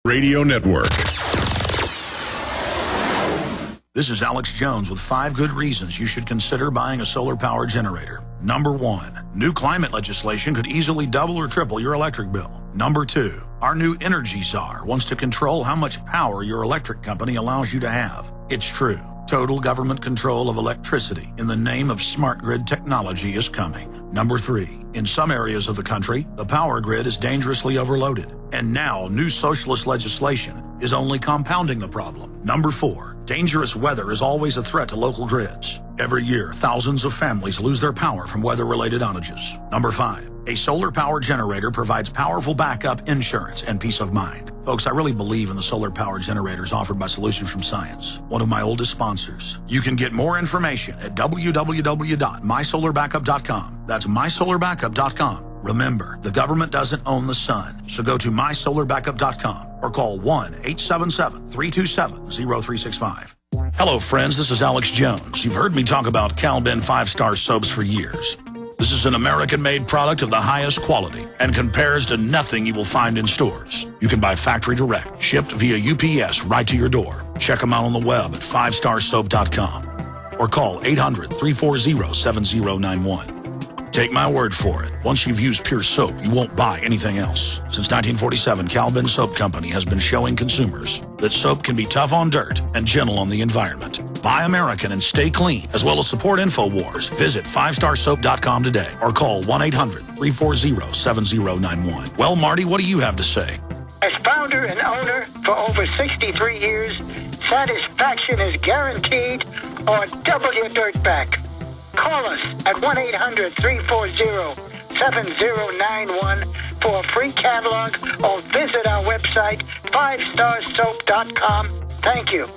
Radio Network. This is Alex Jones with 5 good reasons you should consider buying a solar power generator. Number 1, new climate legislation could easily double or triple your electric bill. Number 2, our new energy czar wants to control how much power your electric company allows you to have. It's true. Total government control of electricity in the name of smart grid technology is coming. Number 3, in some areas of the country, the power grid is dangerously overloaded. And now, new socialist legislation is only compounding the problem. Number 4, dangerous weather is always a threat to local grids. Every year, thousands of families lose their power from weather-related outages. Number 5, a solar power generator provides powerful backup insurance and peace of mind. Folks, I really believe in the solar power generators offered by Solutions from Science, one of my oldest sponsors. You can get more information at www.mysolarbackup.com. That's mysolarbackup.com. Remember, the government doesn't own the sun, so go to mysolarbackup.com or call 1-877-327-0365. Hello, friends. This is Alex Jones. You've heard me talk about Cal-Ben 5-star soaps for years. This is an American-made product of the highest quality and compares to nothing you will find in stores. You can buy factory direct, shipped via UPS right to your door. Check them out on the web at 5starsoap.com or call 800-340-7091. Take my word for it. Once you've used Pure Soap, you won't buy anything else. Since 1947, Cal-Ben Soap Company has been showing consumers that soap can be tough on dirt and gentle on the environment. Buy American and stay clean, as well as support InfoWars. Visit 5starsoap.com today or call 1-800-340-7091. Well, Marty, what do you have to say? As founder and owner for over 63 years, satisfaction is guaranteed or double your dirt back. Call us at 1-800-340-7091 for a free catalog or visit our website, 5starsoap.com. Thank you.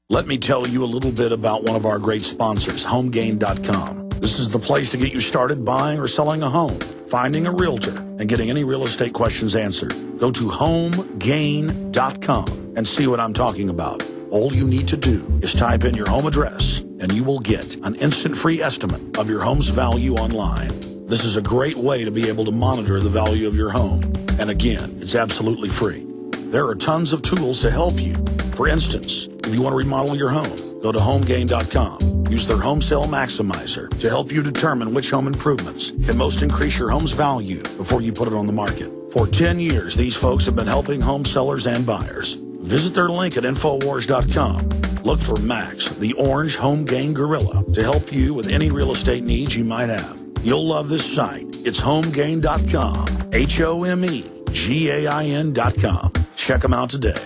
Let me tell you a little bit about one of our great sponsors, HomeGain.com. This is the place to get you started buying or selling a home, finding a realtor, and getting any real estate questions answered. Go to HomeGain.com and see what I'm talking about. All you need to do is type in your home address, and you will get an instant free estimate of your home's value online. This is a great way to be able to monitor the value of your home. And again, it's absolutely free. There are tons of tools to help you. For instance, if you want to remodel your home, go to HomeGain.com. Use their Home Sale Maximizer to help you determine which home improvements can most increase your home's value before you put it on the market. For 10 years, these folks have been helping home sellers and buyers. Visit their link at Infowars.com. Look for Max, the orange home gain gorilla, to help you with any real estate needs you might have. You'll love this site. It's HomeGain.com. HomeGain.com. Check them out today.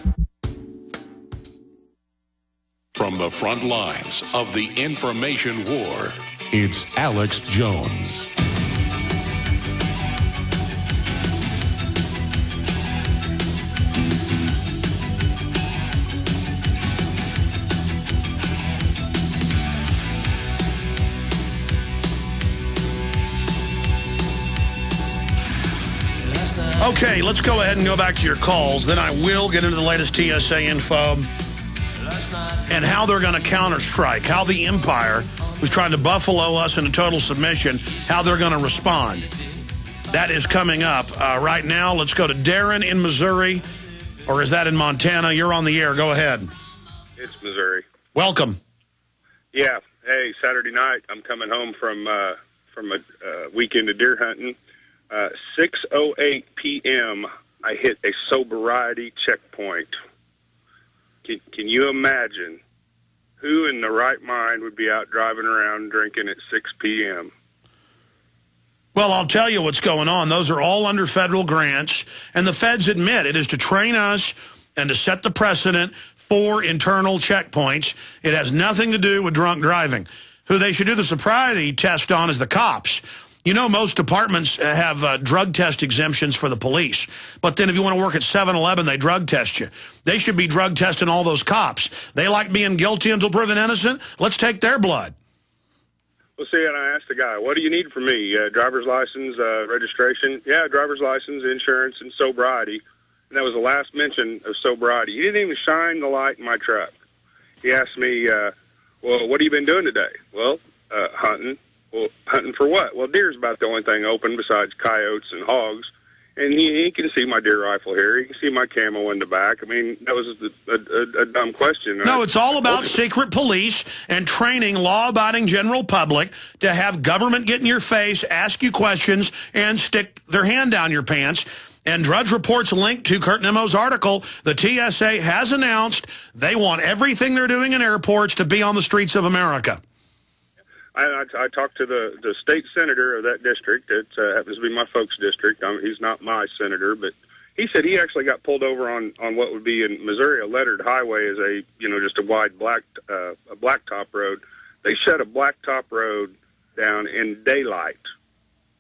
From the front lines of the information war, it's Alex Jones. Okay, let's go ahead and go back to your calls. Then I will get into the latest TSA info and how they're going to counter-strike, how the empire, who's trying to buffalo us into total submission, how they're going to respond. That is coming up. Right now, let's go to Darren in Missouri, or is that in Montana? You're on the air. Go ahead. It's Missouri. Welcome. Yeah. Hey, Saturday night, I'm coming home from a weekend of deer hunting. 6:08 p.m., I hit a sobriety checkpoint. Can you imagine who in the right mind would be out driving around drinking at 6 p.m.? Well, I'll tell you what's going on. Those are all under federal grants, and the feds admit it is to train us and to set the precedent for internal checkpoints. It has nothing to do with drunk driving. Who they should do the sobriety test on is the cops. You know, most departments have drug test exemptions for the police. But then if you want to work at 7-Eleven, they drug test you. They should be drug testing all those cops. They like being guilty until proven innocent. Let's take their blood. Well, see, and I asked the guy, what do you need from me? Driver's license, registration? Yeah, driver's license, insurance, and sobriety. And that was the last mention of sobriety. He didn't even shine the light in my truck. He asked me, well, what have you been doing today? Well, hunting. Well, hunting for what? Well, deer's about the only thing open besides coyotes and hogs. And he can see my deer rifle here. He can see my camo in the back. I mean, that was a dumb question. No, it's all about secret police and training law-abiding general public to have government get in your face, ask you questions, and stick their hand down your pants. And Drudge Report's linked to Kurt Nemo's article. The TSA has announced they want everything they're doing in airports to be on the streets of America. I talked to the state senator of that district. It happens to be my folks' district. He's not my senator, but he said he actually got pulled over on what would be in Missouri a lettered highway as a just a wide blacktop road. They shut a blacktop road down in daylight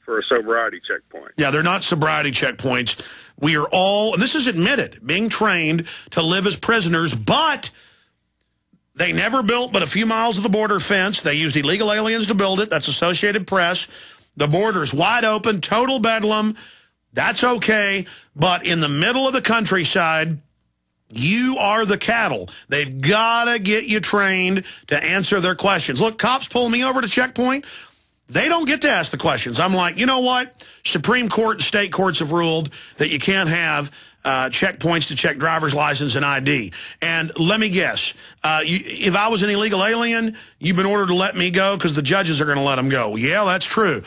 for a sobriety checkpoint. Yeah, they're not sobriety checkpoints. We are all, and this is admitted, being trained to live as prisoners, but they never built but a few miles of the border fence. They used illegal aliens to build it. That's Associated Press. The border's wide open, total bedlam. That's okay. But in the middle of the countryside, you are the cattle. They've got to get you trained to answer their questions. Look, cops pull me over to checkpoint. They don't get to ask the questions. I'm like, you know what? Supreme Court and state courts have ruled that you can't have checkpoints to check driver's license and ID. And let me guess, if I was an illegal alien, you've been ordered to let me go because the judges are going to let them go. Yeah, that's true.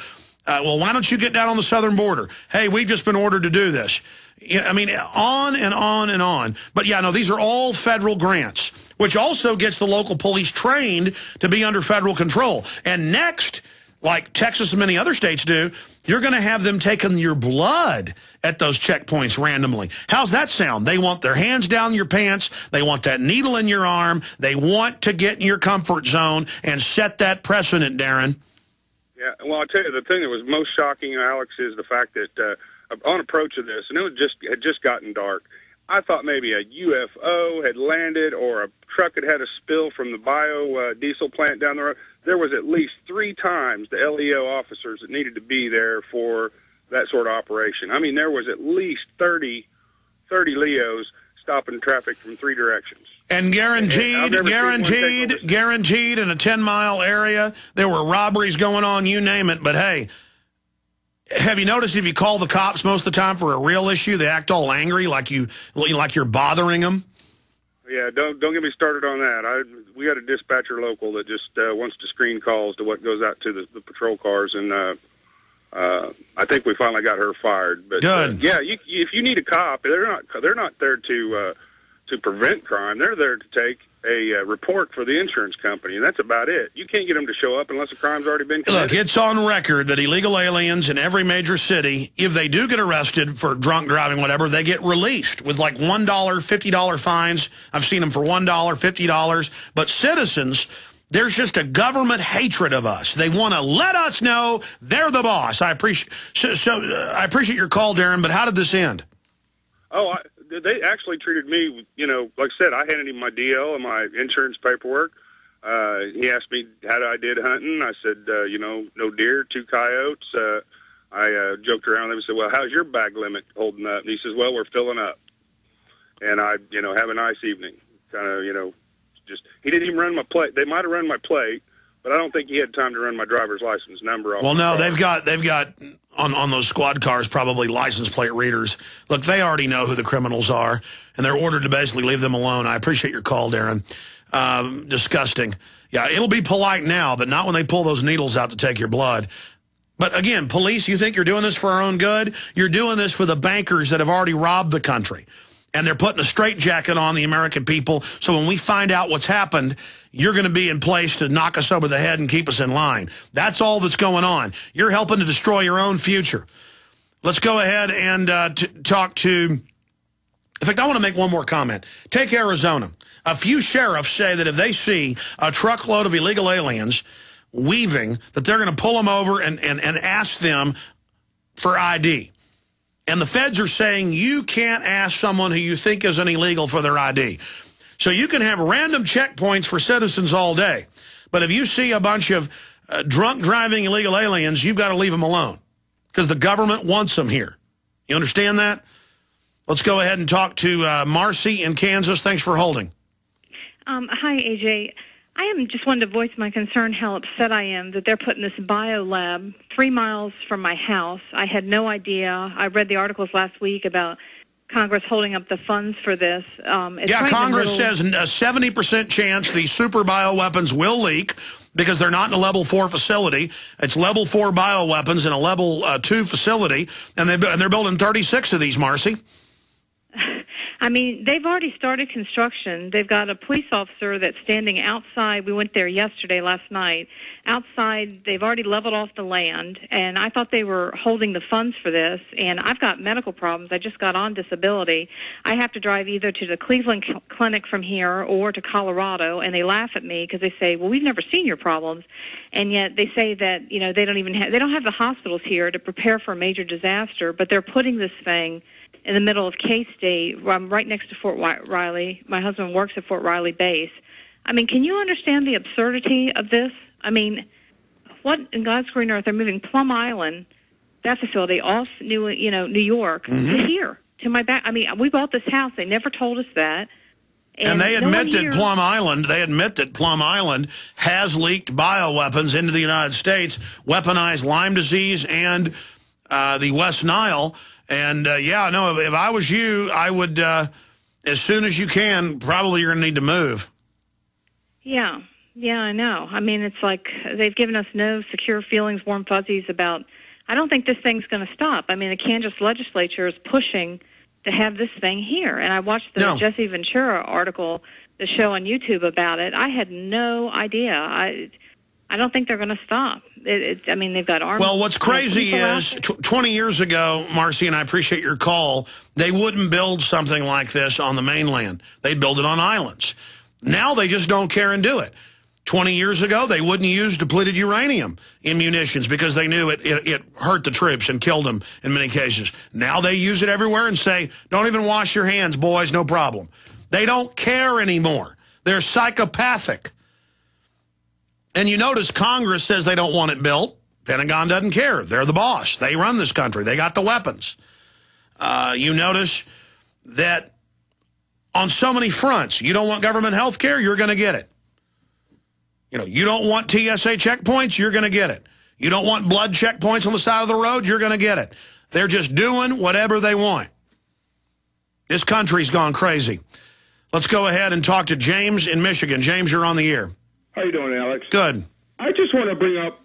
Well, why don't you get down on the southern border? Hey, we've just been ordered to do this. I mean, on and on and on. But, yeah, no, these are all federal grants, which also gets the local police trained to be under federal control. And next, like Texas and many other states do, you're going to have them taking your blood at those checkpoints randomly. How's that sound? They want their hands down your pants. They want that needle in your arm. They want to get in your comfort zone and set that precedent, Darren. Yeah, well, I'll tell you, the thing that was most shocking, Alex, is the fact that on approach of this, and it had just gotten dark, I thought maybe a UFO had landed or a truck had a spill from the biodiesel plant down the road. There was at least 3 times the LEO officers that needed to be there for that sort of operation. I mean, there was at least 30 Leos stopping traffic from 3 directions. And guaranteed in a 10-mile area, there were robberies going on, you name it. But, hey, have you noticed if you call the cops most of the time for a real issue, they act all angry like you're bothering them? Yeah, don't get me started on that. We got a dispatcher local that just wants to screen calls to what goes out to the patrol cars, and I think we finally got her fired. But good. Yeah, if you need a cop, they're not there to prevent crime. They're there to take a report for the insurance company, and that's about it. You can't get them to show up unless a crime's already been committed. Look, it's on record that illegal aliens in every major city, if they do get arrested for drunk driving, whatever, they get released with like $1, $50 fines. I've seen them for $1, $50. But citizens, there's just a government hatred of us. They want to let us know they're the boss. I appreciate your call, Darren, but how did this end? They actually treated me, like I said, I handed him my DL and my insurance paperwork. He asked me how I did hunting. I said, no deer, 2 coyotes. I joked around with him and said, well, how's your bag limit holding up? And he says, well, we're filling up. And I, have a nice evening. Kind of, he didn't even run my plate. They might have run my plate, but I don't think he had time to run my driver's license number off. Well, no, they've got on those squad cars probably license plate readers. Look, they already know who the criminals are, and they're ordered to basically leave them alone. I appreciate your call, Darren. Disgusting. Yeah, it'll be polite now, but not when they pull those needles out to take your blood. But again, police, you think you're doing this for our own good? You're doing this for the bankers that have already robbed the country. And they're putting a straitjacket on the American people, so when we find out what's happened, you're going to be in place to knock us over the head and keep us in line. That's all that's going on. You're helping to destroy your own future. Let's go ahead and talk to... In fact, I want to make one more comment. Take Arizona. A few sheriffs say that if they see a truckload of illegal aliens weaving, that they're going to pull them over and ask them for ID. And the feds are saying you can't ask someone who you think is an illegal for their ID. So you can have random checkpoints for citizens all day. But if you see a bunch of drunk driving illegal aliens, you've got to leave them alone because the government wants them here. You understand that? Let's go ahead and talk to Marcy in Kansas. Thanks for holding. Hi, AJ. I am just wanting to voice my concern how upset I am that they're putting this bio lab 3 miles from my house. I had no idea. I read the articles last week about Congress holding up the funds for this. It's yeah, right Congress says a 70% chance the super bioweapons will leak because they're not in a level 4 facility. It's level 4 bioweapons in a level 2 facility, and they're building 36 of these, Marcy. I mean, they've already started construction. They've got a police officer that's standing outside. We went there last night. Outside, they've already leveled off the land, and I thought they were holding the funds for this, and I've got medical problems. I just got on disability. I have to drive either to the Cleveland clinic from here or to Colorado, and they laugh at me because they say, well, we've never seen your problems, and yet they say that, you know, they don't have the hospitals here to prepare for a major disaster, but they're putting this thing in the middle of K-State. I'm right next to Fort Riley. My husband works at Fort Riley Base. I mean, can you understand the absurdity of this? I mean, what in God's green earth? They're moving Plum Island, that facility, off New York, to here, to my back. I mean, we bought this house. They never told us that. And they admit that Plum Island has leaked bioweapons into the United States, weaponized Lyme disease and the West Nile. And, yeah, no, if I was you, I would, as soon as you can, probably you're going to need to move. Yeah, I know. I mean, it's like they've given us no secure feelings, warm fuzzies about, I don't think this thing's going to stop. I mean, the Kansas legislature is pushing to have this thing here. And I watched the Jesse Ventura article, the show on YouTube about it. I had no idea. I don't think they're going to stop. I mean, they've got arms. Well, what's crazy is 20 years ago, Marcy, and I appreciate your call, they wouldn't build something like this on the mainland. They'd build it on islands. Now they just don't care and do it. 20 years ago, they wouldn't use depleted uranium in munitions because they knew it hurt the troops and killed them in many cases. Now they use it everywhere and say, don't even wash your hands, boys, no problem. They don't care anymore. They're psychopathic. And you notice Congress says they don't want it built. Pentagon doesn't care. They're the boss. They run this country. They got the weapons. You notice that on so many fronts, you don't want government health care, you're going to get it. You know, you don't want TSA checkpoints, you're going to get it. You don't want blood checkpoints on the side of the road, you're going to get it. They're just doing whatever they want. This country's gone crazy. Let's go ahead and talk to James in Michigan. James, you're on the air. How you doing, Alex? Good. I just want to bring up,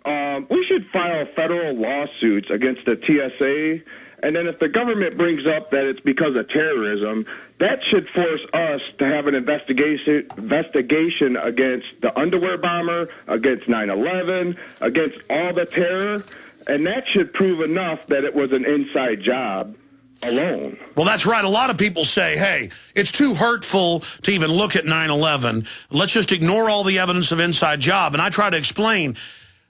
we should file federal lawsuits against the TSA, and then if the government brings up that it's because of terrorism, that should force us to have an investigation against the underwear bomber, against 9/11, against all the terror, and that should prove enough that it was an inside job alone. Well, that's right. A lot of people say, hey, it's too hurtful to even look at 9/11. Let's just ignore all the evidence of inside job. And I try to explain,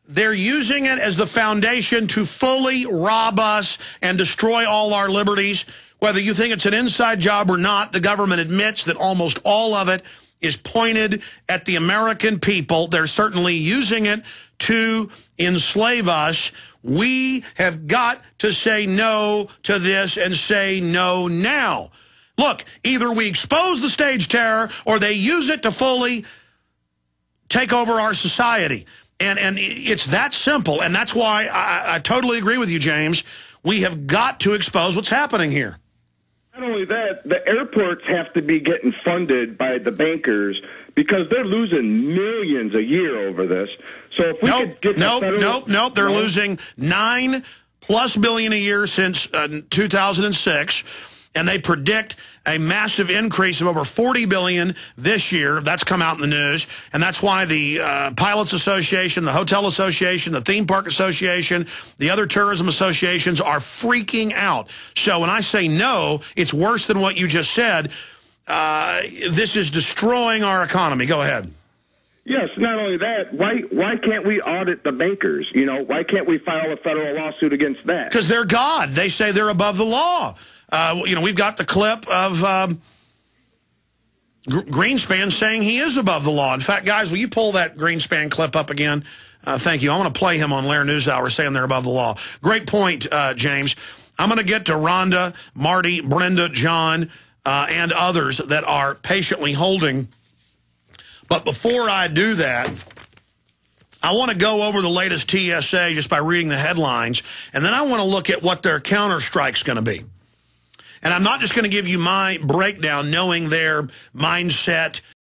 they're using it as the foundation to fully rob us and destroy all our liberties. Whether you think it's an inside job or not, the government admits that almost all of it is pointed at the American people. They're certainly using it to enslave us. We have got to say no to this and say no now. Look, either we expose the stage terror or they use it to fully take over our society. And it's that simple. And that's why I totally agree with you, James. We have got to expose what's happening here. Not only that, the airports have to be getting funded by the bankers because they're losing millions a year over this. So if we could get Nope. They're losing $9+ billion a year since 2006, and they predict a massive increase of over $40 billion this year. That's come out in the news, and that's why the Pilots Association, the Hotel Association, the Theme Park Association, the other tourism associations are freaking out. So when I say no, it's worse than what you just said. This is destroying our economy. Go ahead. Yes, not only that, why can't we audit the bankers? You know, why can't we file a federal lawsuit against that? Because they're God. They say they're above the law. You know, we've got the clip of Greenspan saying he is above the law. In fact, guys, will you pull that Greenspan clip up again? Thank you. I want to play him on Lair NewsHour saying they're above the law. Great point, James. I'm going to get to Rhonda, Marty, Brenda, John, and others that are patiently holding But before I do that, I want to go over the latest TSA just by reading the headlines, and then I want to look at what their counterstrike's going to be. And I'm not just going to give you my breakdown knowing their mindset